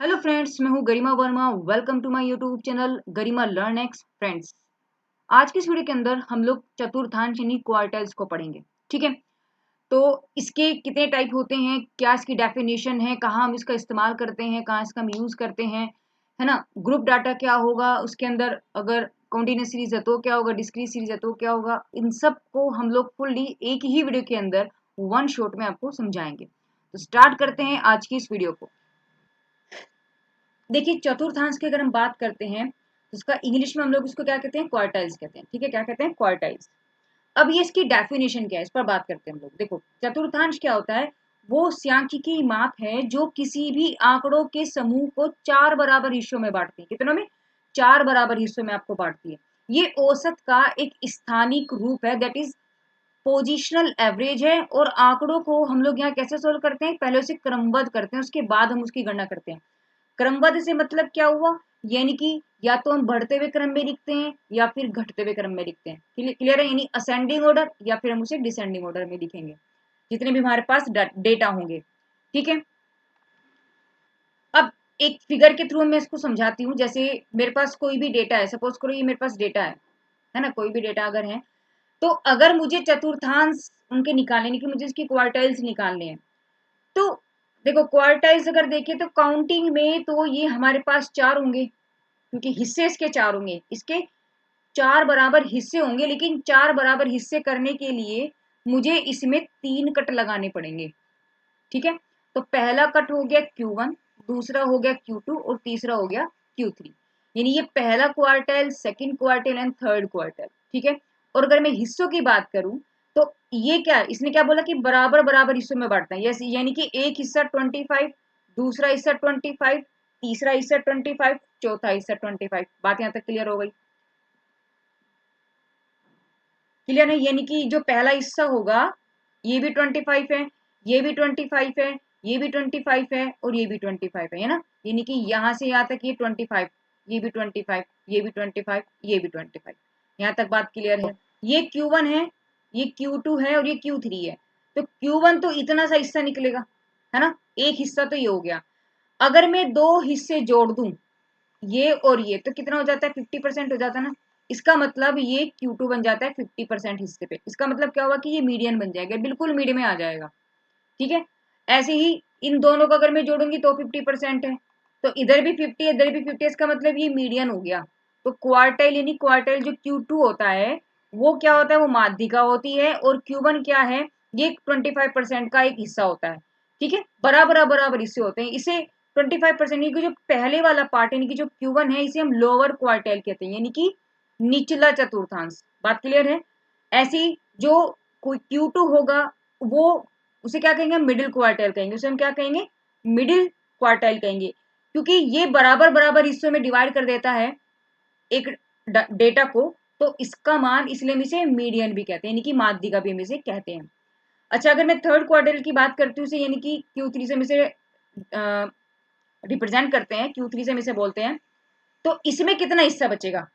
Hello friends, मैं हूं Garima Verma. Welcome to my YouTube channel Garima learn X. Friends, आज की इस वीडियो के अंदर हम लोग चतुर्थांश यानी क्वार्टाइल्स को पढ़ेंगे। ठीक है, तो इसके कितने टाइप होते हैं, क्या इसकी डेफिनेशन है, कहाँ हम इसका इस्तेमाल करते हैं, कहाँ इसका हम यूज करते हैं, है ना। ग्रुप डाटा क्या होगा उसके अंदर, अगर कॉन्टिन्यूस सीरीज है तो क्या होगा, डिस्क्रीट सीरीज है तो क्या होगा, इन सब को हम लोग फुल्ली एक ही वीडियो के अंदर वन शॉट में आपको समझाएंगे। तो स्टार्ट करते हैं आज की इस वीडियो को। देखिए, चतुर्थांश की अगर हम बात करते हैं तो उसका इंग्लिश में हम लोग इसको क्या कहते हैं, क्वार्टाइल्स कहते हैं। ठीक है, क्या कहते हैं, क्वार्टाइल्स। अब ये इसकी डेफिनेशन क्या है, इस पर बात करते हैं हम लोग। देखो, चतुर्थांश क्या होता है, वो सांख्यिकी माप है जो किसी भी आंकड़ों के समूह को चार बराबर हिस्सों में बांटती है। कितनों में? चार बराबर हिस्सों में आपको बांटती है। ये औसत का एक स्थानिक रूप है, दैट इज पोजिशनल एवरेज है। और आंकड़ों को हम लोग यहाँ कैसे सोल्व करते हैं, पहले उसे क्रमबद्ध करते हैं, उसके बाद हम उसकी गणना करते हैं। क्रमबद्ध से मतलब क्या हुआ, यानी कि या तो हम बढ़ते हुए क्रम में लिखते हैं या फिर घटते हुए क्रम में लिखते हैं। क्लियर है, यानी असेंडिंग ऑर्डर या फिर हम उसे डिसेंडिंग ऑर्डर में लिखेंगे, जितने भी हमारे पास डेटा होंगे। ठीक है, अब एक फिगर के थ्रू मैं इसको समझाती हूँ। जैसे मेरे पास कोई भी डेटा है, सपोज करो ये मेरे पास डेटा है ना, कोई भी डेटा अगर है, तो अगर मुझे चतुर्थांश उनके निकालने की, मुझे इसकी क्वार्टाइल्स निकालने हैं, तो देखो क्वार्टाइल्स अगर देखें तो काउंटिंग में तो ये हमारे पास चार होंगे, क्योंकि हिस्से इसके चार होंगे, इसके चार बराबर हिस्से होंगे। लेकिन चार बराबर हिस्से करने के लिए मुझे इसमें तीन कट लगाने पड़ेंगे। ठीक है, तो पहला कट हो गया Q1, दूसरा हो गया Q2 और तीसरा हो गया Q3। यानी ये पहला quartile, second quartile and third quartile. ठीक है, और अगर मैं हिस्सों की बात करूं तो ये क्या, इसने क्या बोला कि बराबर बराबर हिस्सों में बांटना है। यानी कि एक हिस्सा 25, दूसरा हिस्सा 25, तीसरा हिस्सा 25, चौथा हिस्सा 25। बात यहां तक क्लियर हो गई? क्लियर है, यानी कि जो पहला हिस्सा होगा ये भी 25 है, ये भी 25 है, ये भी 25 है और ये भी 25 है ना। यानी कि यहां से यहां तक ये 25, ये भी 25, ये भी 25, ये भी 25। यहां तक बात क्लियर है? ये Q1 है, ये Q2 है और ये Q3 है। तो Q1 तो इतना सा हिस्सा निकलेगा, है ना, एक हिस्सा तो ये हो गया। अगर मैं दो हिस्से जोड़ दूं, ये और ये, तो कितना हो जाता है, 50% हो जाता है ना। इसका मतलब ये Q2 बन जाता है 50% हिस्से पे। इसका मतलब क्या होगा कि ये मीडियन बन जाएगा, बिल्कुल मीडियम में आ जाएगा। ठीक है, ऐसे ही इन दोनों को अगर मैं जोड़ूंगी तो 50% है, तो इधर भी 50 है, इधर भी 50 है, इसका मतलब ये मीडियन हो गया। तो क्वार्टाइल यानी क्वार्टाइल जो Q2 होता है वो क्या होता है, वो माध्यिका होती है। और Q1 क्या है, ये 25% का एक हिस्सा होता है। ठीक है, बराबर बराबर हिस्से होते हैं। इसे 25% यानी कि जो पहले वाला पार्ट यानी कि जो Q1 है, इसे हम लोअर क्वार्टाइल कहते हैं, यानी कि निचला चतुर्थांश। बात क्लियर है? ऐसी जो कोई Q2 होगा वो, उसे क्या कहेंगे, मिडिल क्वार्टाइल कहेंगे। उसे हम क्या कहेंगे, मिडिल क्वार्टाइल कहेंगे, क्योंकि ये बराबर बराबर हिस्सों में डिवाइड कर देता है एक डेटा को। तो इसका मान, इसलिए हम इसे मीडियन भी कहते हैं, यानी कि माध्यिका भी हम इसे कहते हैं। अच्छा, अगर मैं थर्ड क्वार्टाइल की बात करती हूँ, यानी कि Q3 से हम इसे रिप्रेजेंट करते हैं, Q3 से हम इसे बोलते हैं, तो इसमें कितना हिस्सा बचेगा।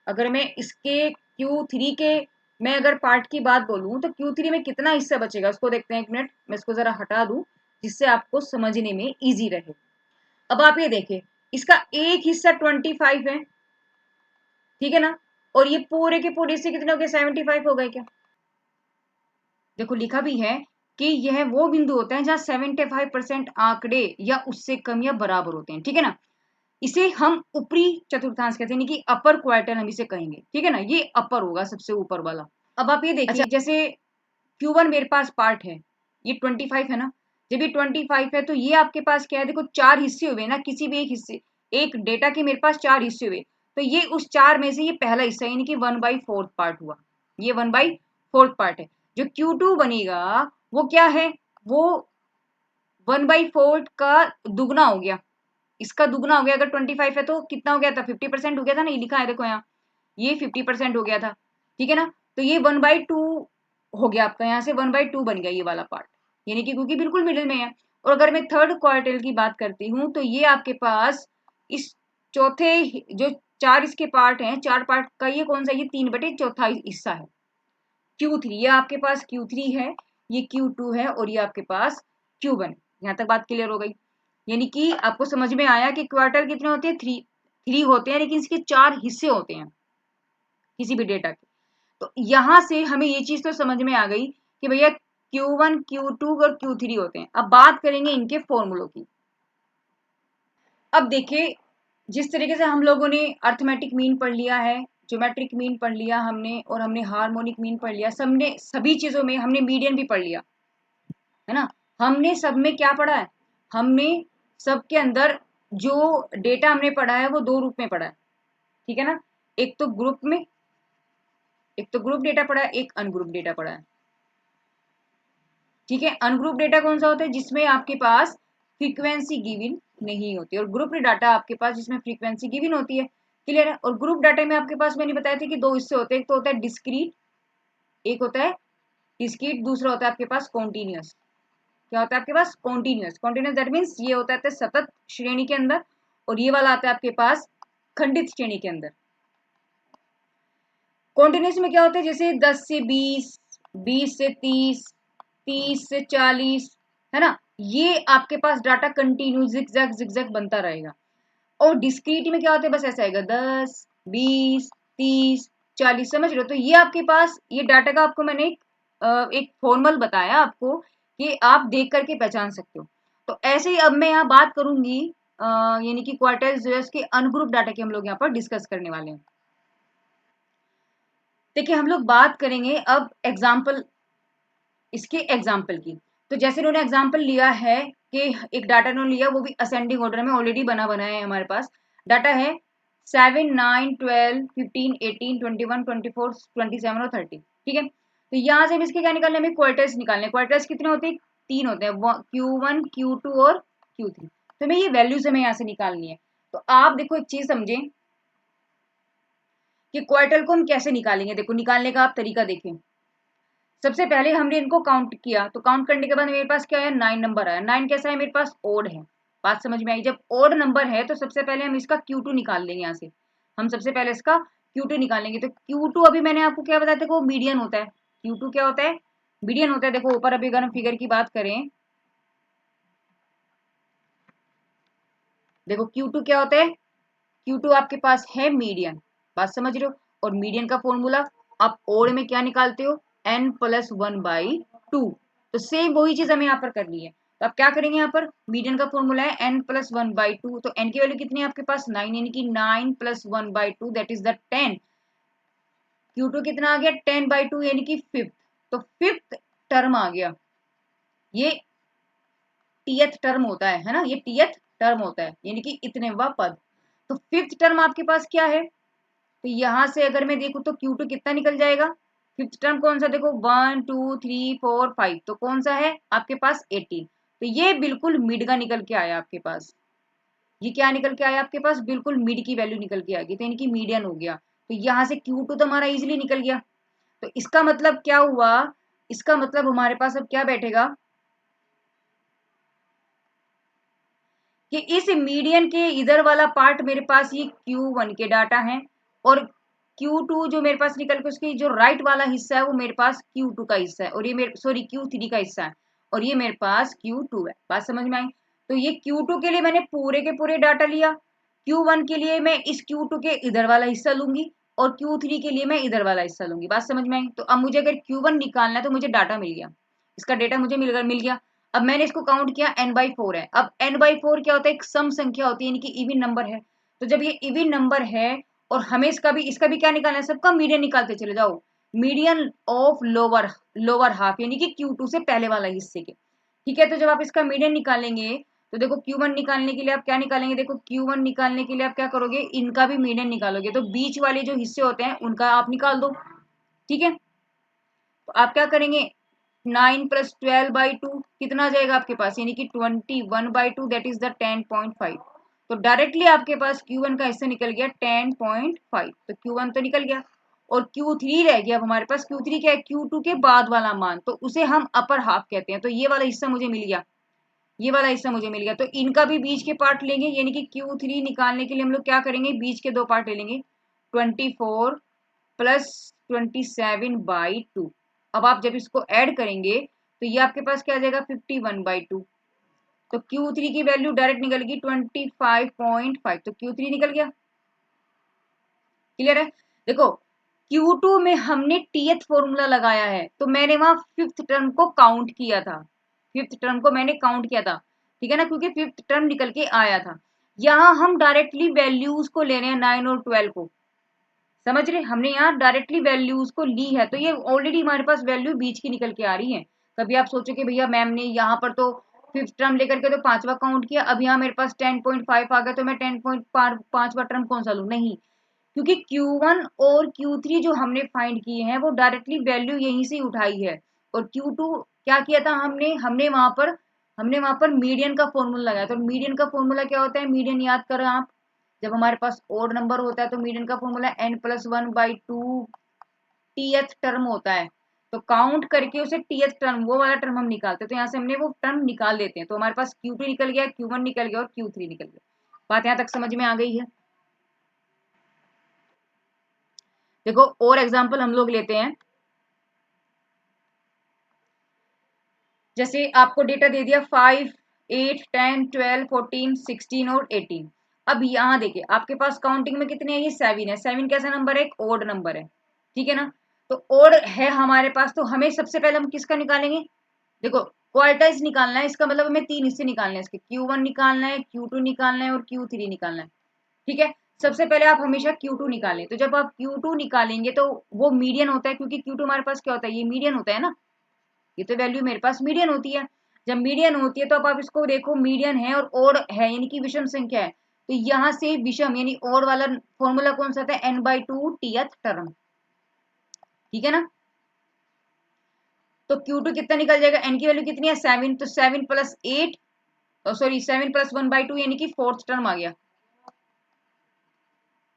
अगर मैं इसके Q3 के, मैं अगर पार्ट की बात बोलूं तो Q3 में कितना हिस्सा बचेगा उसको देखते हैं। एक मिनट, मैं इसको जरा हटा दूं जिससे आपको समझने में इजी रहे। अब आप ये देखिए, इसका एक हिस्सा 25 है, ठीक है ना, और ये पूरे के पूरे से कितने हो गए, 75 हो गए क्या। देखो लिखा भी है कि यह वो बिंदु होता है जहां 75% आंकड़े या उससे कम या बराबर होते हैं। ठीक है ना, इसे हम ऊपरी चतुर्थांश कहते हैं, यानी कि अपर क्वार्टर हम इसे कहेंगे। ठीक है ना, ये अपर होगा, सबसे ऊपर वाला। अब आप ये देखिए, जैसे Q1 मेरे पास पार्ट है, ये 25 है ना। जब ये 25 है तो ये आपके पास क्या है, देखो चार हिस्से हुए ना, किसी भी एक हिस्से, एक डेटा के मेरे पास चार हिस्से हुए, तो ये उस चार में से ये पहला हिस्सा यानी कि 1/4 पार्ट हुआ। ये 1/4 पार्ट है। जो Q2 बनेगा वो क्या है, वो 1/4 का दुगना हो गया, इसका दुगना हो गया। अगर 25 है तो कितना हो गया था, 50% हो गया था ना, ये लिखा है देखो यहाँ, ये 50% हो गया था। ठीक है ना, तो ये 1/2 हो गया आपका, यहाँ से 1/2 बन गया ये वाला पार्ट, यानी कि क्योंकि बिल्कुल मिडिल में है। और अगर मैं थर्ड क्वार्टर की बात करती हूँ तो ये आपके पास इस चौथे, जो चार इसके पार्ट हैं, चार पार्ट का ये कौन सा, ये 3/4 हिस्सा है, Q3। ये आपके पास Q3 है, ये Q2 है और ये आपके पास Q1। यहाँ तक बात क्लियर हो गई। यानी कि आपको समझ में आया कि क्वार्टर कितने होते हैं, थ्री होते हैं, लेकिन इसके 4 हिस्से होते हैं किसी भी डेटा के। तो यहां से हमें ये चीज तो समझ में आ गई कि भैया Q1, Q2 और Q3 होते हैं। अब बात करेंगे इनके फॉर्मूलों की। अब देखिए, जिस तरीके से हम लोगों ने अर्थमेटिक मीन पढ़ लिया है, ज्योमेट्रिक मीन पढ़ लिया हमने, और हमने हार्मोनिक मीन पढ़ लिया, सबने सभी चीजों में हमने मीडियन भी पढ़ लिया, है ना। हमने सब में क्या पढ़ा है, हमने सबके अंदर जो डेटा हमने पढ़ा है वो दो रूप में पढ़ा है, ठीक है ना। एक तो ग्रुप में, एक तो ग्रुप डेटा पढ़ा है, एक अनग्रुप डेटा पढ़ा है, ठीक है। अनग्रुप डेटा कौन सा होता है, जिसमें आपके पास फ्रीक्वेंसी गिवन नहीं होती, और ग्रुप डाटा आपके पास जिसमें फ्रीक्वेंसी गिवन होती है। क्लियर है। और ग्रुप डाटा में आपके पास मैंने बताया था कि दो हिस्से होते हैं, एक तो होता है डिस्क्रीट, एक होता है डिस्क्रीट, दूसरा होता है आपके पास कॉन्टिन्यूअस। क्या होता है आपके पास, कॉन्टिन्यूअस। कॉन्टिन्यूअस दैट मीन्स ये होता है सतत श्रेणी के अंदर, और ये वाला आता है आपके पास खंडित श्रेणी के अंदर। कॉन्टिन्यूअस में क्या होता है, जैसे 10 से 20, 20 से 30, 30 से 40, है ना। ये आपके पास डाटा कंटिन्यू जिगजैग जिगजैग बनता रहेगा। और डिस्क्रीट में क्या होता है, बस ऐसा आएगा 10, 20, 30, 40, समझ रहे हो। तो ये आपके पास ये डाटा का आपको मैंने एक फॉर्मल बताया आपको कि आप देख करके पहचान सकते हो। तो ऐसे ही अब मैं यहाँ बात करूंगी यानी कि क्वार्टाइल्स जो है इसके अनग्रुप डाटा की हम लोग यहाँ पर डिस्कस करने वाले हैं। देखिए, हम लोग बात करेंगे अब एग्जाम्पल, इसके एग्जाम्पल की। तो जैसे उन्होंने एग्जाम्पल लिया है कि एक डाटा उन्होंने लिया, वो भी असेंडिंग ऑर्डर में ऑलरेडी बना बनाया है हमारे पास। डाटा है 7, 9, 12, 15, 18, 21, 24, 27 और 30, ठीक है। तो यहाँ से हम इसके क्या निकालने, हमें क्वार्टर्स निकालने। क्वार्टर्स कितने होते हैं, 3 होते हैं, Q1, Q2 और Q3। तो हमें ये वैल्यूज हमें यहाँ से निकालनी है। तो आप देखो एक चीज समझें कि क्वार्टर को हम कैसे निकालेंगे। देखो निकालने का आप तरीका देखें। सबसे पहले हमने इनको काउंट किया, तो काउंट करने के बाद मेरे पास क्या है, 9 नंबर आया। 9 कैसा है, मेरे पास ओड है। बात समझ में आई। जब ओड नंबर है तो सबसे पहले हम इसका Q2 निकाल लेंगे। यहाँ से हम सबसे पहले इसका Q2 निकालेंगे। तो Q2 अभी मैंने आपको क्या बताया था, वो मीडियन होता है। Q2 क्या होता है, मीडियन होता है। देखो ऊपर अभी अगर हम फिगर की बात करें, देखो Q2 क्या होता है, Q2 आपके पास है मीडियन। बात समझ रहे हो। और मीडियन का फॉर्मूला आप ओड में क्या निकालते हो, n+1/2। तो सेम वही चीज हमें यहाँ पर करनी है। तो आप क्या करेंगे, यहाँ पर मीडियन का फॉर्मूला है n+1/2। तो n की वैल्यू कितनी है आपके पास, 9, यानी कि 9+1/2 दैट इज द 10। Q2 कितना आ गया, 10/2 यानी कि फिफ्थ। तो फिफ्थ टर्म आ गया, ये टीएथ टर्म होता है ना, ये टीएथ टर्म होता है, यानी कि इतनेवा पद। तो फिफ्थ टर्म आपके पास क्या है, तो यहां से अगर मैं देखूं तो Q2 कितना निकल जाएगा। फिफ्थ टर्म कौन सा, देखो 1, 2, 3, 4, 5, तो कौन सा है आपके पास 18। तो ये बिल्कुल मिड का निकल के आया आपके पास। ये क्या निकल के आया आपके पास, बिल्कुल मिड की वैल्यू निकल के आ गई, तो इनकी मीडियन हो गया। तो यहाँ से Q2 तो हमारा इजिली निकल गया। तो इसका मतलब क्या हुआ, इसका मतलब हमारे पास अब क्या बैठेगा कि इस मीडियन के इधर वाला पार्ट मेरे पास ये Q1 के डाटा है, और Q2 जो मेरे पास निकल के उसकी जो राइट वाला हिस्सा है वो मेरे पास Q2 का हिस्सा है, और ये मेरे सॉरी Q3 का हिस्सा है, और ये मेरे पास Q2 है। बात समझ में आई। तो ये Q2 के लिए मैंने पूरे के पूरे डाटा लिया, Q1 के लिए मैं इस Q2 के इधर वाला हिस्सा लूंगी, और Q3 के लिए मैं इधर वाला हिस्सा लूंगी। बात समझ में आई। तो अब मुझे अगर Q1 निकालना है तो मुझे डाटा मिल गया, इसका डेटा मुझे मिल गया। अब मैंने इसको काउंट किया, n/4 है। अब n/4 क्या होता है, एक सम संख्या होती है, यानी कि इवन नंबर है। तो जब ये इवन नंबर है और हमें इसका भी क्या निकालना है, सबका मीडियन निकालते चले जाओ। Median of lower lower half, यानी कि Q2 से पहले वाला हिस्से के, ठीक है। तो जब आप इसका मीडियन निकालेंगे तो देखो Q1 निकालने के लिए आप क्या निकालेंगे, देखो Q1 निकालने के लिए आप क्या करोगे, इनका भी मीडियन निकालोगे। तो बीच वाले जो हिस्से होते हैं उनका आप निकाल दो, ठीक है। तो आप क्या करेंगे, 9+12/2 कितना आ जाएगा आपके पास, यानी कि 21/2 दैट इज द 10.5। तो डायरेक्टली आपके पास Q1 का हिस्सा निकल गया 10.5। तो Q1 तो निकल गया, और Q3 रह गया। अब हमारे पास Q3 क्या है, Q2 के बाद वाला मान, तो उसे हम अपर हाफ कहते हैं। तो ये वाला हिस्सा मुझे मिल गया, ये वाला हिस्सा मुझे मिल गया। तो इनका भी बीच के पार्ट लेंगे, यानी कि Q3 निकालने के लिए हम लोग क्या करेंगे, बीच के दो पार्ट ले लेंगे, 24+27/2। अब आप जब इसको ऐड करेंगे तो ये आपके पास क्या आ जाएगा, 51/2। तो Q3 की वैल्यू डायरेक्ट निकल गई 25.5, तो Q3 निकल गया। क्लियर है? देखो Q2 में हमने टीएथ फॉर्मूला लगाया है, तो मैंने वहां फिफ्थ टर्म को काउंट किया था, फिफ्थ टर्म को मैंने काउंट किया था, ठीक है ना, क्योंकि फिफ्थ टर्म निकल के आया था। यहाँ हम डायरेक्टली वैल्यूज को ले रहे हैं 9 और 12 को, समझ रहे, हमने यहाँ डायरेक्टली वैल्यूज को ली है, तो ये ऑलरेडी हमारे पास वैल्यू बीच की निकल के आ रही है। कभी आप सोचो कि भैया मैम ने यहाँ पर तो फिफ्थ टर्म लेकर के तो पांचवा काउंट किया, अब यहाँ मेरे पास 10.5 आ गया, तो मैं 10.5वां टर्म कौन सा लूँ? नहीं, क्योंकि Q1 और Q3 जो हमने फाइंड किए हैं वो डायरेक्टली वैल्यू यहीं से उठाई है। और Q2 क्या किया था हमने, हमने वहां पर मीडियन का फॉर्मूला लगाया। तो मीडियन का फॉर्मूला क्या होता है? मीडियन याद करो आप, जब हमारे पास ओड नंबर होता है तो मीडियन का फॉर्मूला n+1/2 टीएथ टर्म होता है। तो काउंट करके उसे टीएथ टर्म, वो वाला टर्म हम निकालते हैं, तो यहाँ से हमने वो टर्म निकाल देते हैं, तो हमारे पास Q2 निकल गया, Q1 निकल गया और Q3 निकल गया। बात यहाँ तक समझ में आ गई है? देखो और एग्जांपल हम लोग लेते हैं, जैसे आपको डेटा दे दिया 5, 8, 10, 12, 14, 16 और 18। अब यहाँ देखिए आपके पास काउंटिंग में कितने हैं? ये 7 है। 7 कैसा नंबर है? एक ओड नंबर है, ठीक है ना। तो ओड है हमारे पास, तो हमें सबसे पहले हम किसका निकालेंगे? देखो क्वार्टाइल्स निकालना है, इसका मतलब हमें 3 हिस्से निकालने हैं इसके, Q1 निकालना है, Q2 निकालना है और Q3 निकालना है, ठीक है। सबसे पहले आप हमेशा Q2 निकालें, तो जब आप Q2 निकालेंगे तो वो मीडियन होता है, क्योंकि Q2 हमारे पास क्या होता है? ये मीडियन होता है ना, ये तो वैल्यू मेरे पास मीडियन होती है। जब मीडियन होती है तो अब आप इसको देखो, मीडियन है और ओड है, यानी कि विषम संख्या है, तो यहाँ से विषम यानी ओड वाला फॉर्मूला कौन सा था? n/2 टीएथ टर्म, ठीक है ना। तो Q2 कितना निकल जाएगा? n की वैल्यू कितनी है? 7, तो 7 + 8, सॉरी 7 + 1/2 यानी कि फोर्थ टर्म आ गया।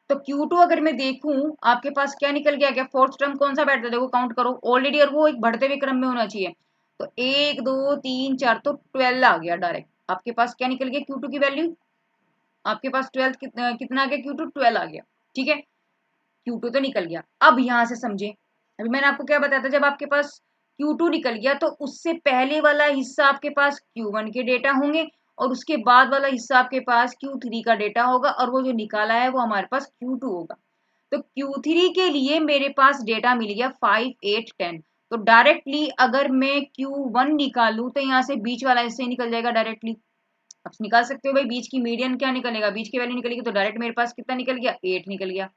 तो Q2 अगर मैं देखूं आपके पास क्या निकल गया? क्या फोर्थ टर्म कौन सा बैठता है? देखो काउंट करो ऑलरेडी, और वो एक बढ़ते हुए क्रम में होना चाहिए। तो 1, 2, 3, 4, तो 12 आ गया डायरेक्ट आपके पास। क्या निकल गया Q2 की वैल्यू? आपके पास 12 कितना आ गया? Q2 12 आ गया, ठीक है। Q2 तो निकल गया। अब यहां से समझे, अभी मैंने आपको क्या बताया था, जब आपके पास Q2 निकल गया तो उससे पहले वाला हिस्सा आपके पास Q1 के डेटा होंगे, और उसके बाद वाला हिस्सा आपके पास Q3 का डेटा होगा, और वो जो निकाला है वो हमारे पास Q2 होगा। तो Q3 के लिए मेरे पास डेटा मिल गया 5, 8, 10। तो डायरेक्टली अगर मैं Q1 निकालू तो यहाँ से बीच वाला हिस्सा निकल जाएगा डायरेक्टली। आप निकाल सकते हो भाई, बीच की मीडियन क्या निकलेगा? बीच की वैल्यू निकलेगी, तो डायरेक्ट मेरे पास कितना निकल गया? 8 निकल गया।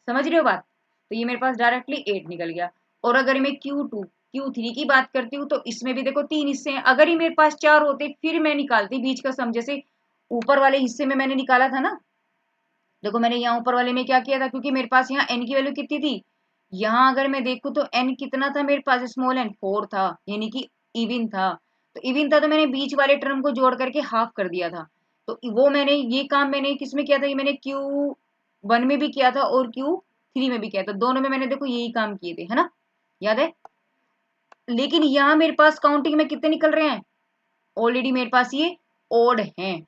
समझ रहे हो बात? तो ये मेरे पास डायरेक्टली 8 निकल गया। और अगर मैं Q2 Q3 की बात करती हूँ तो इसमें भी देखो 3 हिस्से हैं, अगर ही मेरे पास 4 होते फिर मैं निकालती बीच का सम, जैसे ऊपर वाले हिस्से में मैंने निकाला था ना। देखो मैंने यहाँ ऊपर वाले में क्या किया था, क्योंकि मेरे पास यहाँ n की वैल्यू कितनी थी, यहाँ अगर मैं देखूँ तो n कितना था मेरे पास? स्मॉल n 4 था, यानी कि इवन था। तो इवन था तो मैंने बीच वाले टर्म को जोड़ करके हाफ कर दिया था। तो वो मैंने ये काम मैंने किस में किया था? ये मैंने Q1 में भी किया था और Q3 में भी किया था, दोनों में मैंने देखो यही काम किए थे, है ना, याद है। लेकिन यहाँ मेरे पास काउंटिंग में कितने निकल रहे हैं? ऑलरेडी मेरे पास ये ओड हैं,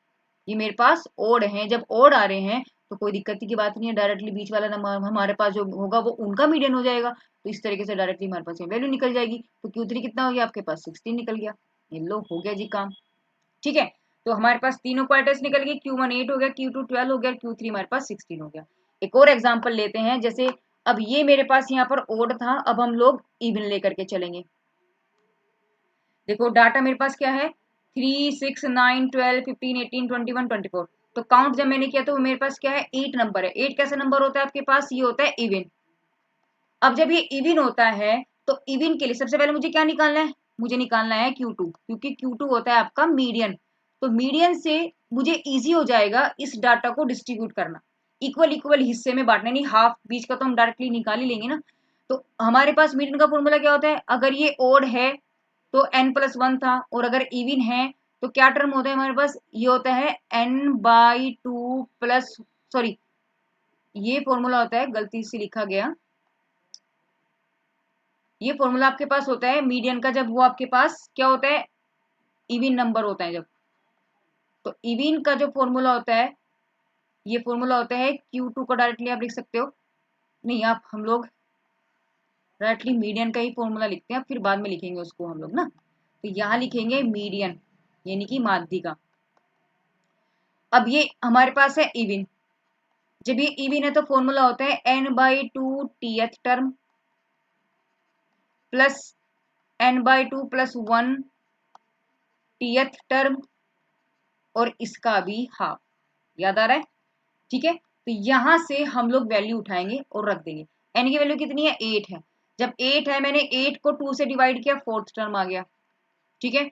ये मेरे पास ओड हैं। जब ओड आ रहे हैं तो कोई दिक्कत की बात नहीं है, डायरेक्टली बीच वाला नंबर हमारे पास जो होगा वो उनका मीडियन हो जाएगा, तो इस तरीके से डायरेक्टली हमारे पास ये वैल्यू निकल जाएगी। तो Q3 कितना हो गया आपके पास? 16 निकल गया। ये लो हो गया जी काम, ठीक है। तो हमारे पास तीनों क्वार्टर्स निकल गए, Q1 8 हो गया, Q2 12 हो गया, Q3 हमारे पास 16 हो गया। एक और एग्जाम्पल लेते हैं, जैसे अब ये मेरे पास यहाँ पर ओड था, अब हम लोग इवन लेकर के चलेंगे। देखो डाटा मेरे पास क्या है? 3, 6, 9, 12, 15, 18, 21, 24। तो काउंट जब मैंने किया तो मेरे पास क्या है? 8 नंबर है। 8 कैसा नंबर होता है आपके पास? ये होता है इवन। अब जब ये इवन होता है तो इवन के लिए सबसे पहले मुझे क्या निकालना है? मुझे निकालना है Q2, क्योंकि Q2 होता है आपका मीडियन। तो मीडियन से मुझे इजी हो जाएगा इस डाटा को डिस्ट्रीब्यूट करना, इक्वल इक्वल हिस्से में बांटना, नहीं हाफ बीच का तो हम डायरेक्टली निकाल ही लेंगे ना। तो हमारे पास मीडियन का फॉर्मूला क्या होता है? अगर ये ओड है तो n+1 था, और अगर इवन है तो क्या टर्म होता है हमारे पास? ये होता है n/2 प्लस, सॉरी ये फॉर्मूला होता है, गलती से लिखा गया। ये फॉर्मूला आपके पास होता है मीडियन का, जब वो आपके पास क्या होता है? इवन नंबर होता है जब। तो इवन का जो फॉर्मूला होता है, ये फॉर्मूला होता है Q2 को डायरेक्टली आप लिख सकते हो, नहीं आप हम लोग डायरेक्टली मीडियन का ही फॉर्मूला लिखते हैं, फिर बाद में लिखेंगे उसको हम लोग ना। तो यहाँ लिखेंगे मीडियन, यानी कि माध्यिका। अब ये हमारे पास है इविन। जब ये इविन है तो फॉर्मूला होता है n/2 tth term plus n/2 + 1 tth term और इसका भी हाफ। याद आ रहा है? ठीक है, तो यहां से हम लोग वैल्यू उठाएंगे और रख देंगे। n की वैल्यू कितनी है? 8 है। जब 8 है, मैंने 8 को 2 से डिवाइड किया, फोर्थ टर्म आ गया। ठीक है,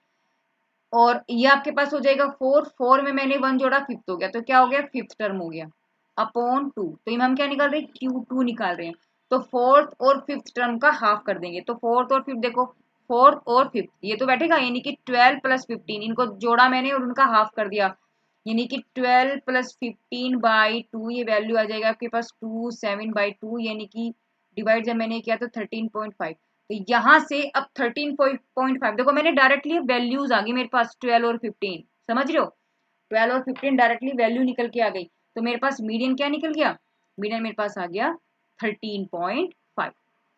और ये आपके पास हो जाएगा 4, 4 में मैंने 1 जोड़ा, फिफ्थ हो गया, तो क्या हो गया? फिफ्थ टर्म हो गया अपॉन 2। तो ये हम क्या निकाल रहे हैं? Q2 निकाल रहे हैं। तो फोर्थ और फिफ्थ टर्म का हाफ कर देंगे। तो फोर्थ और फिफ्थ देखो, फोर्थ और फिफ्थ ये तो बैठेगा, यानी कि 12 + 15 इनको जोड़ा मैंने और उनका हाफ कर दिया, यानी कि 12 + 15/2 ये वैल्यू आ जाएगा आपके पास 27/2, यानी कि डिवाइड जब मैंने किया तो 13.5। तो यहाँ से अब 13.5 देखो, मैंने डायरेक्टली वैल्यूज आ गई मेरे पास 12 और 15, समझ रहे हो? 12 और 15 डायरेक्टली वैल्यू निकल के आ गई। तो मेरे पास मीडियन क्या निकल गया? मीडियन मेरे पास आ गया 13.5,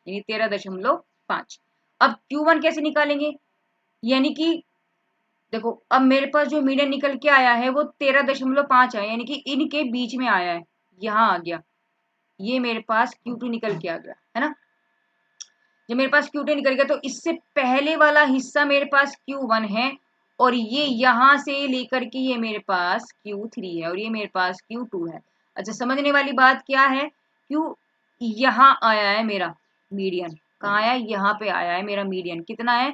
यानी 13.5। अब Q1 कैसे निकालेंगे? यानी कि देखो, अब मेरे पास जो मीडियन निकल के आया है वो 13.5 है, यानी कि इनके बीच में आया है, यहाँ आ गया। ये मेरे पास Q2 निकल के आ गया है ना। जब मेरे पास Q2 निकल गया तो इससे पहले वाला हिस्सा मेरे पास Q1 है, और ये यहां से लेकर के ये मेरे पास Q3 है, और ये मेरे पास Q2 है। अच्छा, समझने वाली बात क्या है? Q यहाँ आया है मेरा मीडियन। कहाँ आया? यहाँ पे आया है मेरा मीडियन। कितना है?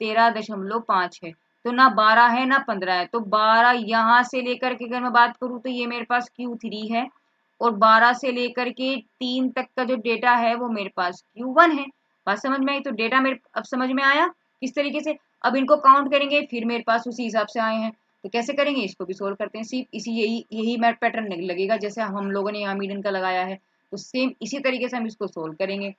13.5 है। तो ना 12 है ना 15 है, तो 12 यहाँ से लेकर के अगर मैं बात करूँ तो ये मेरे पास Q3 है, और 12 से लेकर के 3 तक का जो डेटा है वो मेरे पास Q1 है। बात समझ में आई? तो डेटा मेरे अब समझ में आया किस तरीके से। अब इनको काउंट करेंगे, फिर मेरे पास उसी हिसाब से आए हैं। तो कैसे करेंगे? इसको भी सोल्व करते हैं। सिर्फ इसी यही मैथ पैटर्न लगेगा जैसे हम लोगों ने यहाँ मीडियन का लगाया है, तो सेम इसी तरीके से हम इसको सोल्व करेंगे।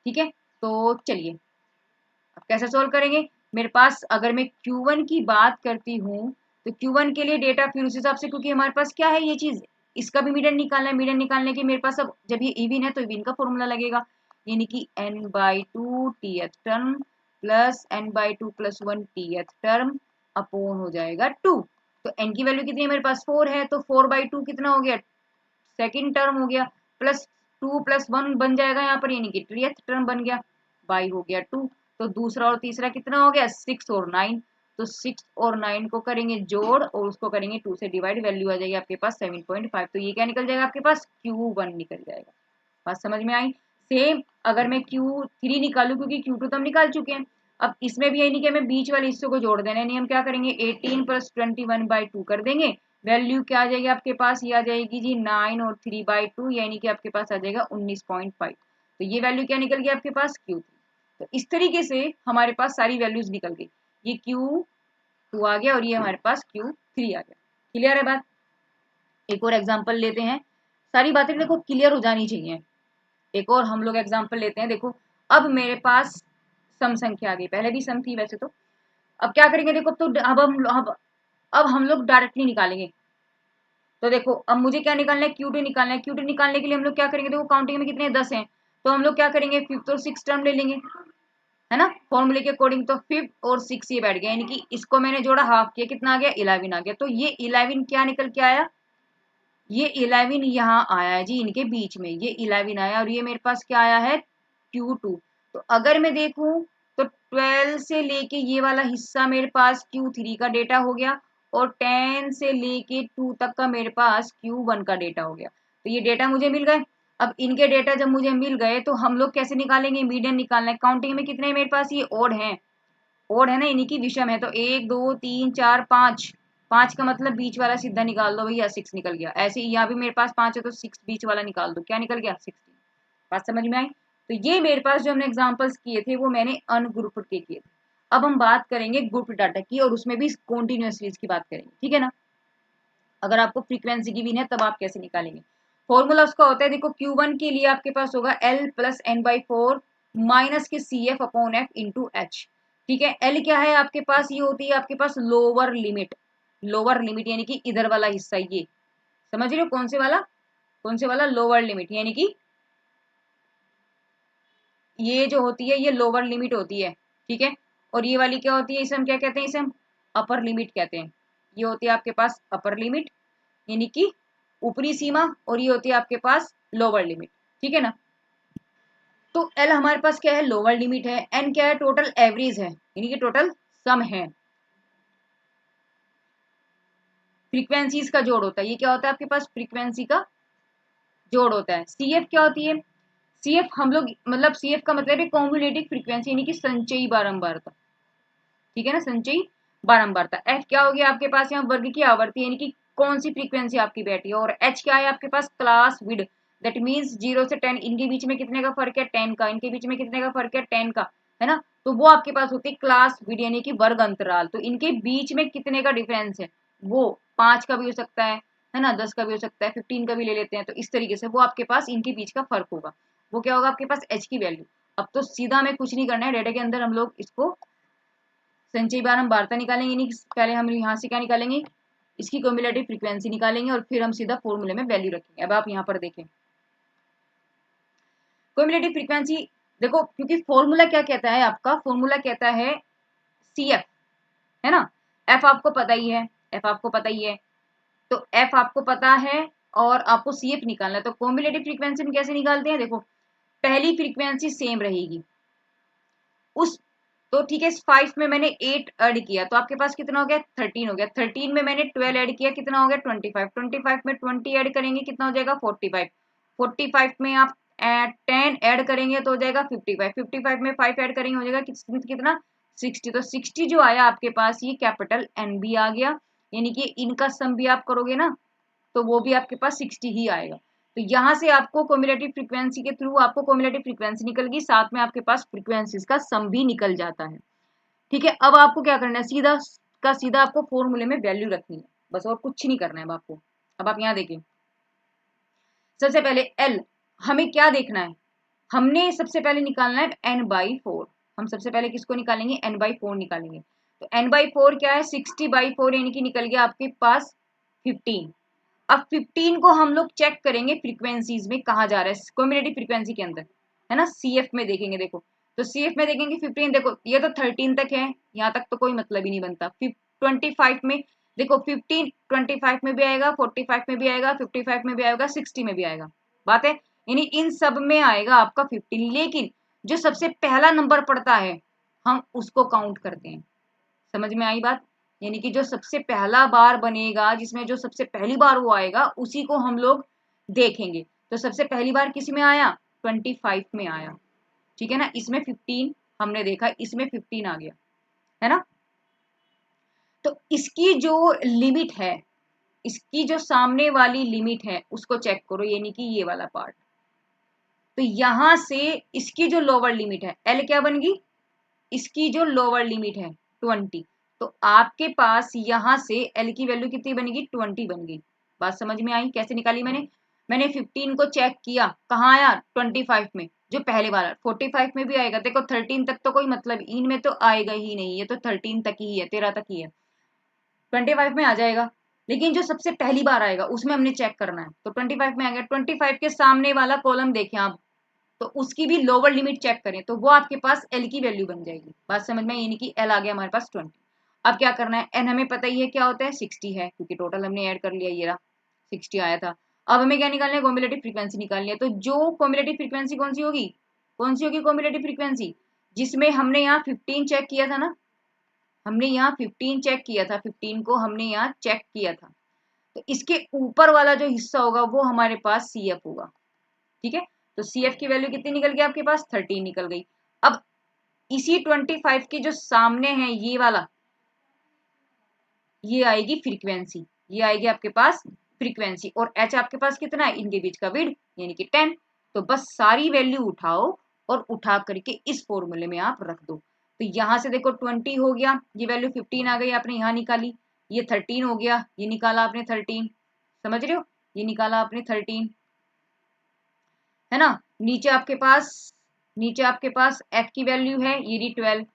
ठीक है, तो चलिए अब कैसे सोल्व करेंगे। मेरे पास अगर मैं Q1 की बात करती हूँ तो Q1 के लिए डेटा फिर उस हिसाब से, क्योंकि हमारे पास क्या है, ये चीज इसका भी मीडियन निकालना है। मीडियन निकालने के मेरे पास अब जब ये इविन है तो इविन का फॉर्मूला लगेगा, यानी कि n/2 tth term plus n/2 + 1 tth term upon हो जाएगा 2। तो n की वैल्यू कितनी है? मेरे पास 4 है, तो 4/2 कितना हो गया? सेकेंड टर्म हो गया, प्लस 2 + 1 बन जाएगा यहाँ पर, यानी कि tth टर्म बन गया, बाई हो गया 2। तो दूसरा और तीसरा कितना हो गया? 6 और 9। तो 6 और 9 को करेंगे जोड़ और उसको करेंगे 2 से डिवाइड, वैल्यू आ जाएगी आपके पास 7.5। तो ये क्या निकल जाएगा आपके पास? Q1 निकल जाएगा। बात समझ में आई? सेम अगर मैं Q3 निकालू, क्योंकि Q2 तो हम निकाल चुके हैं, अब इसमें भी यही नहीं कि हमें बीच वाले हिस्से को जोड़ देना है, नहीं हम क्या करेंगे 18 + 21/2 कर देंगे। वैल्यू क्या आ जाएगी आपके पास? ये आ जाएगी जी 9 और 3/2, यानी कि आपके पास आ जाएगा 19.5। तो ये वैल्यू क्या निकल गई आपके पास? Q3। तो इस तरीके से हमारे पास सारी वैल्यूज निकल गई। ये Q2 आ गया और ये हमारे पास Q3 आ गया। क्लियर है बात? एक और एग्जाम्पल लेते हैं। सारी बातें देखो क्लियर हो जानी चाहिए। एक और हम लोग एग्जाम्पल लेते हैं। देखो, अब मेरे पास सम संख्या आ गई, पहले भी सम थी वैसे तो। अब क्या करेंगे? देखो, तो अब हम लोग डायरेक्टली निकालेंगे। तो देखो, अब मुझे क्या निकालना है? Q2 निकालना है। Q2 निकालने के लिए हम लोग क्या करेंगे? देखो, काउंटिंग में कितने 10 हैं, तो हम लोग क्या करेंगे? फिफ्थ और सिक्स टर्म ले लेंगे, है ना, फॉर्मूले के अकॉर्डिंग। तो फिफ्थ और सिक्स ये बैठ गया, यानी कि इसको मैंने जोड़ा, हाफ किया, कितना आ गया? 11 आ गया। तो ये 11 क्या निकल के आया? ये 11 यहाँ आया है जी, इनके बीच में ये 11 आया, और ये मेरे पास क्या आया है? Q2। तो अगर मैं देखूं तो 12 से लेके ये वाला हिस्सा मेरे पास Q3 का डेटा हो गया, और 10 से लेके 2 तक का मेरे पास Q1 का डेटा हो गया। तो ये डेटा मुझे मिल गए। अब इनके डेटा जब मुझे मिल गए तो हम लोग कैसे निकालेंगे? मीडियन निकालना है। काउंटिंग में कितने मेरे पास? ये ओड है, ओड है ना, इन्हीं की विषम है। तो 1 2 3 4 5, 5 का मतलब बीच वाला सीधा निकाल दो भैया, 6 निकल गया। ऐसे ही यहाँ भी मेरे पास 5 है तो 6 बीच वाला निकाल दो, क्या निकल गया? 16। बात समझ में आई? तो ये मेरे पास जो हमने एग्जांपल्स किए थे वो मैंने अनग्रुप्ड के किए थे। अब हम बात करेंगे ग्रुप डाटा की, और उसमें भी कॉन्टिन्यूअस सीरीज की बात करेंगे, ठीक है ना। अगर आपको फ्रीक्वेंसी की भी है तब आप कैसे निकालेंगे? फॉर्मूला उसका होता है, देखो, Q1 के लिए आपके पास होगा L + n/4 माइनस के CF/F इंटू H। ठीक है, L क्या है आपके पास? ये होती है आपके पास लोअर लिमिट। लोअर लिमिट यानी कि इधर वाला हिस्सा, ये समझ रहे हो? कौन से वाला? कौन से वाला? लोअर लिमिट, यानी कि ये जो होती है ये लोअर लिमिट होती है। ठीक है, और ये वाली क्या होती है? इसे हम क्या कहते हैं? इसे हम अपर लिमिट कहते हैं। ये होती है आपके पास अपर लिमिट यानी कि ऊपरी सीमा, और ये होती है आपके पास लोअर लिमिट, ठीक है ना। तो एल हमारे पास क्या है, लोअर लिमिट है। एन क्या है, टोटल एवरेज है यानी कि टोटल सम है, फ्रीक्वेंसीज का जोड़ होता है। ये क्या होता है आपके पास, फ्रीक्वेंसी का जोड़ होता है। सी एफ क्या होती है, सी एफ हम लोग मतलब सी एफ का मतलब है कॉम्युलेटिव फ्रीक्वेंसी यानी कि संचयी बारंबारता, ठीक है ना, संचयी बारंबारता। एफ क्या हो गया आपके पास यहाँ वर्ग की आवृत्ति यानी कि कौन सी फ्रीक्वेंसी आपकी बैठी है, और एच क्या है आपके पास क्लास विड, दैट मीन्स 0 से 10 इनके बीच में कितने का फर्क है, 10 का, इनके बीच में कितने का फर्क है, 10 का, है ना। तो वो आपके पास होती है क्लास विड यानी कि वर्ग अंतराल। तो इनके बीच में कितने का डिफरेंस है, वो 5 का भी हो सकता है ना, 10 का भी हो सकता है, 15 का भी ले लेते हैं। तो इस तरीके से वो आपके पास इनके बीच का फर्क होगा, वो क्या होगा आपके पास एच की वैल्यू। अब तो सीधा हमें कुछ नहीं करना है, डेटा के अंदर हम लोग इसको संचयी बारंबारता निकालेंगे, नहीं पहले हम यहाँ से क्या निकालेंगे, इसकी क्युमुलेटिव फ्रीक्वेंसी निकालेंगे और फिर हम सीधा फॉर्मूले में वैल्यू रखेंगे। अब आप यहाँ पर देखें क्युमुलेटिव फ्रीक्वेंसी, देखो क्योंकि फॉर्मूला क्या कहता है आपका, फॉर्मूला कहता है सी एफ, है ना। एफ आपको पता ही है, एफ आपको पता ही है, तो एफ आपको पता है और आपको सी एफ निकालना है। तो क्युमुलेटिव फ्रीक्वेंसी में कैसे निकालते हैं, देखो पहली फ्रीक्वेंसी सेम रहेगी उस, तो ठीक है, 5 में मैंने 8 ऐड किया तो आपके पास कितना हो गया, 13 हो गया। 13 में मैंने 12 ऐड किया, कितना हो गया, 25। 25 में 20 ऐड करेंगे कितना हो जाएगा, 45। 45 में आप 10 ऐड करेंगे तो हो जाएगा 55। 55 में 5 ऐड करेंगे हो जाएगा कितना, 60। तो 60 जो आया आपके पास ये कैपिटल एन बी आ गया, यानी कि इनका सम भी आप करोगे ना तो वो भी आपके पास 60 ही आएगा। तो यहाँ से आपको क्युमुलेटिव फ्रीक्वेंसी के थ्रू आपको क्युमुलेटिव फ्रीक्वेंसी निकल गई, साथ में आपके पास फ्रीक्वेंसीज का सम भी निकल जाता है, ठीक है। अब आपको क्या करना है, सीधा का सीधा आपको फॉर्मूले में वैल्यू रखनी है, बस और कुछ नहीं करना है अब आपको। अब आप यहाँ देखिए, सबसे पहले एल हमें क्या देखना है, हमने सबसे पहले निकालना है n/4। हम सबसे पहले किसको निकालेंगे, n/4 निकालेंगे। तो n/4 क्या है, 60/4 यानी कि निकल गया आपके पास 15। अब 15 को हम लोग चेक करेंगे फ्रीक्वेंसीज में कहाँ जा रहा है, क्युमुलेटिव फ्रीक्वेंसी के अंदर, है ना, सीएफ में देखेंगे। देखो तो सीएफ में देखेंगे 15, देखो ये तो 13 तक है, यहाँ तक तो कोई मतलब ही नहीं बनता। 25 में देखो 15 25 में भी आएगा, 45 में भी आएगा, 55 में भी आएगा, 60 में भी आएगा, बात है, यानी इन सब में आएगा आपका 15। लेकिन जो सबसे पहला नंबर पड़ता है हम उसको काउंट करते हैं, समझ में आई बात, यानी कि जो सबसे पहला बार बनेगा जिसमें जो सबसे पहली बार वो आएगा उसी को हम लोग देखेंगे। तो सबसे पहली बार किस में आया, 25 में आया, ठीक है ना। इसमें 15 हमने देखा, इसमें 15 आ गया, है ना। तो इसकी जो लिमिट है, इसकी जो सामने वाली लिमिट है उसको चेक करो, यानी कि ये वाला पार्ट। तो यहां से इसकी जो लोअर लिमिट है एल क्या बन गई, इसकी जो लोअर लिमिट है 20। तो आपके पास यहां से एल की वैल्यू कितनी बनेगी, 20 बन गई। बात समझ में आई, कैसे निकाली मैंने 15 को चेक किया, कहाँ आया, 25 में, जो पहले वाला 45 में भी आएगा। देखो 13 तक तो कोई मतलब इनमें तो आएगा ही नहीं, ये तो 13 तक ही है, 13 तक ही है, 25 में आ जाएगा। लेकिन जो सबसे पहली बार आएगा उसमें हमने चेक करना है, तो 25 में आ गया। 25 के सामने वाला कॉलम देखें आप, तो उसकी भी लोअर लिमिट चेक करें तो वो आपके पास एल की वैल्यू बन जाएगी। बात समझ में, यानी कि एल आ गया हमारे पास 20। अब क्या करना है, एन हमें पता ही है क्या होता है, 60 है, क्योंकि टोटल हमने ऐड कर लिया, ये रहा 60 आया था। अब हमें क्या निकालना है, क्युमुलेटिव फ्रीक्वेंसी निकालनी है। तो जो क्युमुलेटिव फ्रीक्वेंसी कौन सी होगी, कौन सी होगी क्युमुलेटिव फ्रीक्वेंसी, जिसमें हमने यहाँ 15 चेक किया था ना, हमने यहाँ 15 चेक किया था, 15 को हमने यहाँ चेक किया था। तो इसके ऊपर वाला जो हिस्सा होगा वो हमारे पास सी एफ होगा, ठीक है। तो सी एफ की वैल्यू कितनी निकल गई आपके पास, 13 निकल गई। अब इसी 25 के जो सामने है ये वाला, ये आएगी फ्रीक्वेंसी, ये आएगी आपके पास फ्रीक्वेंसी, और एच आपके पास कितना है, इनके बीच का विड्थ यानी कि 10। तो बस सारी वैल्यू उठाओ और उठा करके इस फॉर्मूले में आप रख दो। तो यहां से देखो 20 हो गया, ये वैल्यू 15 आ गई, आपने यहाँ निकाली, ये 13 हो गया, ये निकाला आपने 13, समझ रहे हो, ये निकाला आपने 13, है ना। नीचे आपके पास एफ की वैल्यू है, ये रही 12,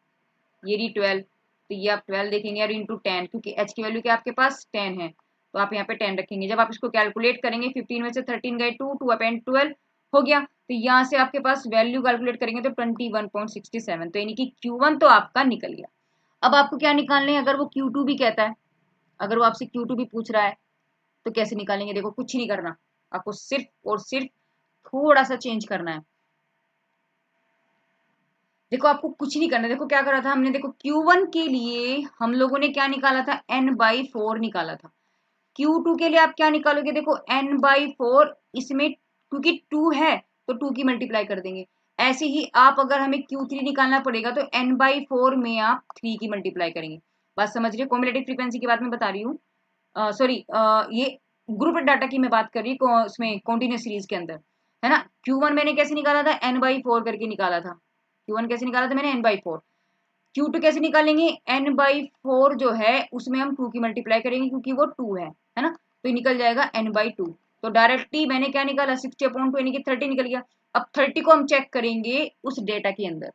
ये रही 12। तो ये आप 12 देखेंगे और इंटू 10, क्योंकि एच की वैल्यू क्या आपके पास 10 है, तो आप यहाँ पे 10 रखेंगे। जब आप इसको कैलकुलेट करेंगे 15 में से 13 गए 2 अपॉन 12 हो गया, तो यहाँ से आपके पास वैल्यू कैलकुलेट करेंगे तो 21.67, तो यानी कि Q1 तो आपका निकल गया। अब आपको क्या निकालने हैं, अगर वो Q2 भी कहता है, अगर वो आपसे Q2 भी पूछ रहा है तो कैसे निकालेंगे? देखो कुछ नहीं करना, आपको सिर्फ और सिर्फ थोड़ा सा चेंज करना है। देखो आपको कुछ नहीं करना, देखो क्या करा था हमने, देखो Q1 के लिए हम लोगों ने क्या निकाला था, n/4 निकाला था। Q2 के लिए आप क्या निकालोगे, देखो n/4, इसमें क्योंकि 2 है तो 2 की मल्टीप्लाई कर देंगे। ऐसे ही आप अगर हमें Q3 निकालना पड़ेगा तो n/4 में आप 3 की मल्टीप्लाई करेंगे। बात समझ रहे हो? कॉम्युलेटिव फ्रीक्वेंसी की बात मैं बता रही हूँ, सॉरी ये ग्रुप डाटा की मैं बात कर रही हूँ, उसमें कॉन्टिन्यूस सीरीज के अंदर, है ना। Q1 मैंने कैसे निकाला था, n/4 करके निकाला था। Q1 कैसे निकाला था मैंने, n/4। Q2 कैसे निकालेंगे, n/4 जो है उसमें हम 2 की मल्टीप्लाई करेंगे क्योंकि वो 2 है ना, तो ये निकल जाएगा n/2। तो डायरेक्टली मैंने क्या निकाला, 60/2 यानी कि 30 निकल गया। अब 30 को हम चेक करेंगे उस डेटा के अंदर,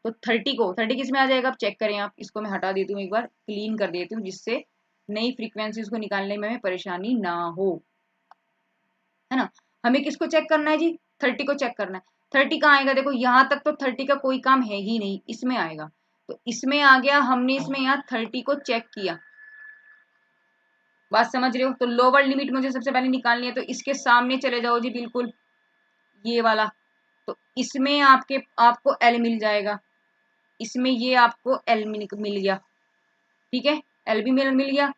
तो 30 किस में आ जाएगा, आप चेक करें, आप इसको मैं हटा देती हूँ, एक बार क्लीन कर देती हूँ, जिससे नई फ्रीक्वेंसीज को निकालने में हमें परेशानी ना हो, है ना। हमें किसको चेक करना है जी, 30 को चेक करना है। 30 कहाँ आएगा, देखो यहाँ तक तो 30 का कोई काम है ही नहीं, इसमें आएगा, तो इसमें आ गया, हमने इसमें यहाँ 30 को चेक किया। बात समझ रहे हो? तो लोअर लिमिट मुझे सबसे पहले निकालनी है, तो इसके सामने चले जाओ जी, बिल्कुल ये वाला, तो इसमें आपको एल मिल जाएगा, इसमें ये आपको एल मिल गया, ठीक है, एल भी मिल गया।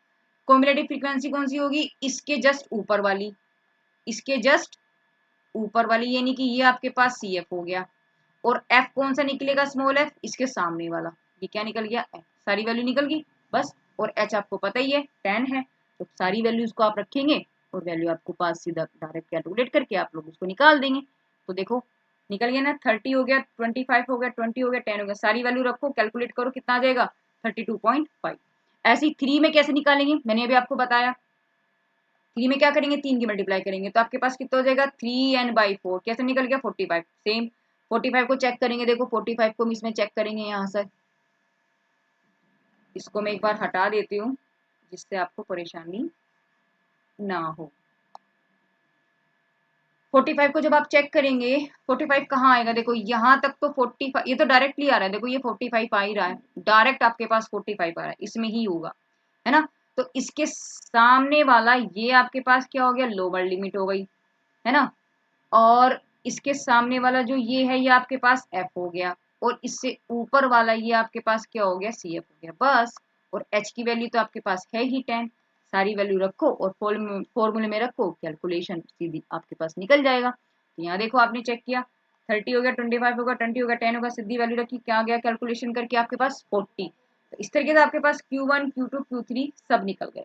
कॉम्युलेटिव फ्रीक्वेंसी कौन सी होगी, इसके जस्ट ऊपर वाली, इसके जस्ट ऊपर वाली, यानी कि ये आपके पास सी एफ हो गया। और एफ कौन सा निकलेगा, स्मॉल एफ, इसके सामने वाला, ये क्या निकल गया, एफ, सारी वैल्यू निकल गई बस। और एच आपको पता ही है 10 है, तो सारी वैल्यूज को आप रखेंगे और वैल्यू आपको पास सीधा डायरेक्ट कैलकुलेट करके आप लोग उसको निकाल देंगे। तो देखो निकल गया ना, 30 हो गया, 25 हो गया, 20 हो गया, 10 हो गया, सारी वैल्यू रखो, कैलकुलेट करो कितना आ जाएगा, 32.5। ऐसे ही 3 में कैसे निकालेंगे, मैंने अभी आपको बताया, 3 में क्या करेंगे, 3 की मल्टीप्लाई करेंगे, तो आपके पास कितना हो जाएगा, 3n/4, कैसे निकल गया, 45। सेम 45 को चेक करेंगे, देखो 45 को हम इसमें चेक करेंगे, यहाँ से इसको मैं एक बार हटा देती हूँ जिससे आपको परेशानी ना हो। 45 को जब आप चेक करेंगे, 45 कहाँ आएगा, देखो यहाँ तक तो 45, ये तो डायरेक्टली आ रहा है, देखो ये 45 आ ही रहा है, डायरेक्ट आपके पास 45 आ रहा है, इसमें ही होगा, है ना। तो इसके सामने वाला ये आपके पास क्या हो गया, लोअर लिमिट हो गई, है ना। और इसके सामने वाला जो ये है, ये आपके पास एफ हो गया, और इससे ऊपर वाला ये आपके पास क्या हो गया, सी एफ हो गया बस। और एच की वैल्यू तो आपके पास है ही 10, सारी वैल्यू रखो और फॉर्मूले में रखो, कैलकुलेशन सीधी आपके पास निकल जाएगा। तो यहाँ देखो आपने चेक किया, 30 हो गया, 25 होगा, 20 होगा, 10 होगा, सीधी वैल्यू रखी, क्या आ गया, कैलकुलेशन करके आपके पास 40। तो इस तरीके से आपके पास Q1 Q2 Q3 सब निकल गए।